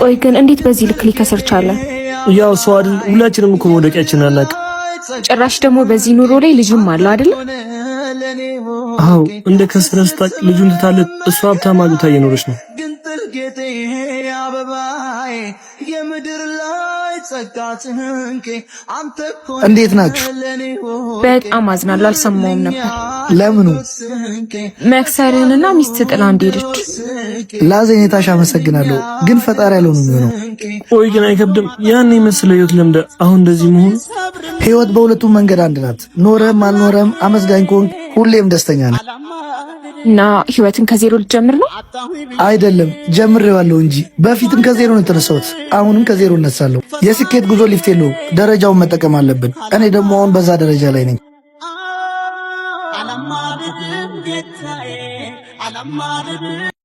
ቆይ ግን እንዴት በዚህ ልክ ሊከስር ቻለ? ያው ሰው አይደል ሁላችንም እኮ ወደቂያችን አላቅ። ጭራሽ ደግሞ በዚህ ኑሮ ላይ ልጅም አለ አይደል? አዎ እንደ ከስረስታቅ ልጁን ትታለት እሷ ሀብታም አግብታ እየኖረች ነው። እንዴት ናችሁ? በጣም አዝናለሁ። አልሰማውም ነበር። ለምኑ? መክሰርንና ሚስት ጥላ እንደሄደች። ላዘኔታሽ አመሰግናለሁ፣ ግን ፈጣሪ ያለው ነው የሚሆነው። ቆይ ግን አይከብድም? ያን የመሰለ ህይወት ለምደ አሁን እንደዚህ መሆን። ህይወት በሁለቱም መንገድ አንድ ናት። ኖረም አልኖረም አመስጋኝ ከሆንክ ሁሌም ደስተኛ ነህ። እና ህይወትን ከዜሮ ልጀምር ነው? አይደለም ጀምሬዋለሁ እንጂ በፊትም ከዜሮ ነው የተነሳሁት። አሁንም ከዜሮ እነሳለሁ። የስኬት ጉዞ ሊፍት የለውም፣ ደረጃውን መጠቀም አለብን። እኔ ደግሞ አሁን በዛ ደረጃ ላይ ነኝ።